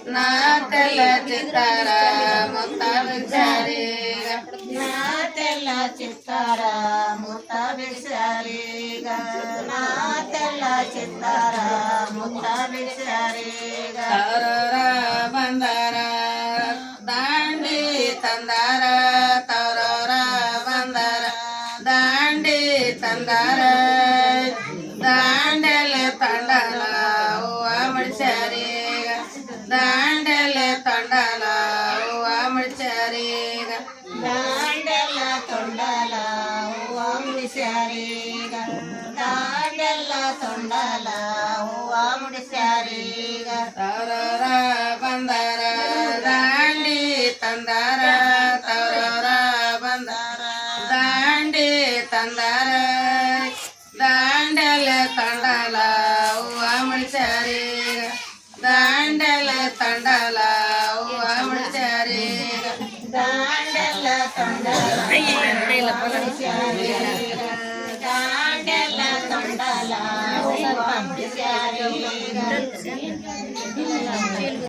ನಾತೆಲ್ಲ ಚಿತ್ತಾರ ಮುತ್ತ ಬಿಡ್ಸ್ಯಾರೀಗ ನಾತೆಲ್ಲ ಚಿತ್ತಾರ ಮುತ್ತ ಬಿಡ್ಸ್ಯಾರೀಗ ನಾತೆಲ್ಲ ಚಿತ್ತಾರ ಮುತ್ತ ಬಿಡ್ಸ್ಯಾರೀಗ ತವರರ ಬಂದಾರ ದಾಂಡಿ ತಂದಾರ ತವರರ ಬಂದಾರ ದಾಂಡಿ ತಂದಾರ ದಾಂಡೆಲೆ ತಂಡಲ ಹೂವ ಮುಡ್ಸ್ಯಾರೀಗ ದಾಂಡೆಲೆ ತಂಡಲ ಹೂವ ಮುಡ್ಸ್ಯಾರೀಗ ದಾಂಡೆಲ್ಲ ತೊಂಡಲ ಹೂವ ಮುಡಿಸ್ಯಾರೀಗ ದಾಂಡೆಲ್ಲ ತೊಂಡಲ ಹೂವ ಮುಡಿಸ್ಯಾರೀಗ ತವರರ ಬಂದಾರ ದಾಂಡಿ ತಂದಾರ ತವರರ ಬಂದಾರ ದಾಂಡಿ ತಂದಾರ ದಾಂಡೆಲೆ ತಂಡಲ ಹೂವ ಮುಡ್ಸ್ಯಾರೀಗ ದಾಂಡೆಲೆ ತಂಡಲ ಹೂವ ಮುಡ್ಸ್ಯಾರೀಗ ದಾಂಡೆಲ್ಲ ತೊಂಡಲ ದಾಂಡೆಲ್ಲ ತೊಂಡಲ ಹೂವ ಮುಡಿಸ್ಯಾರೀಗ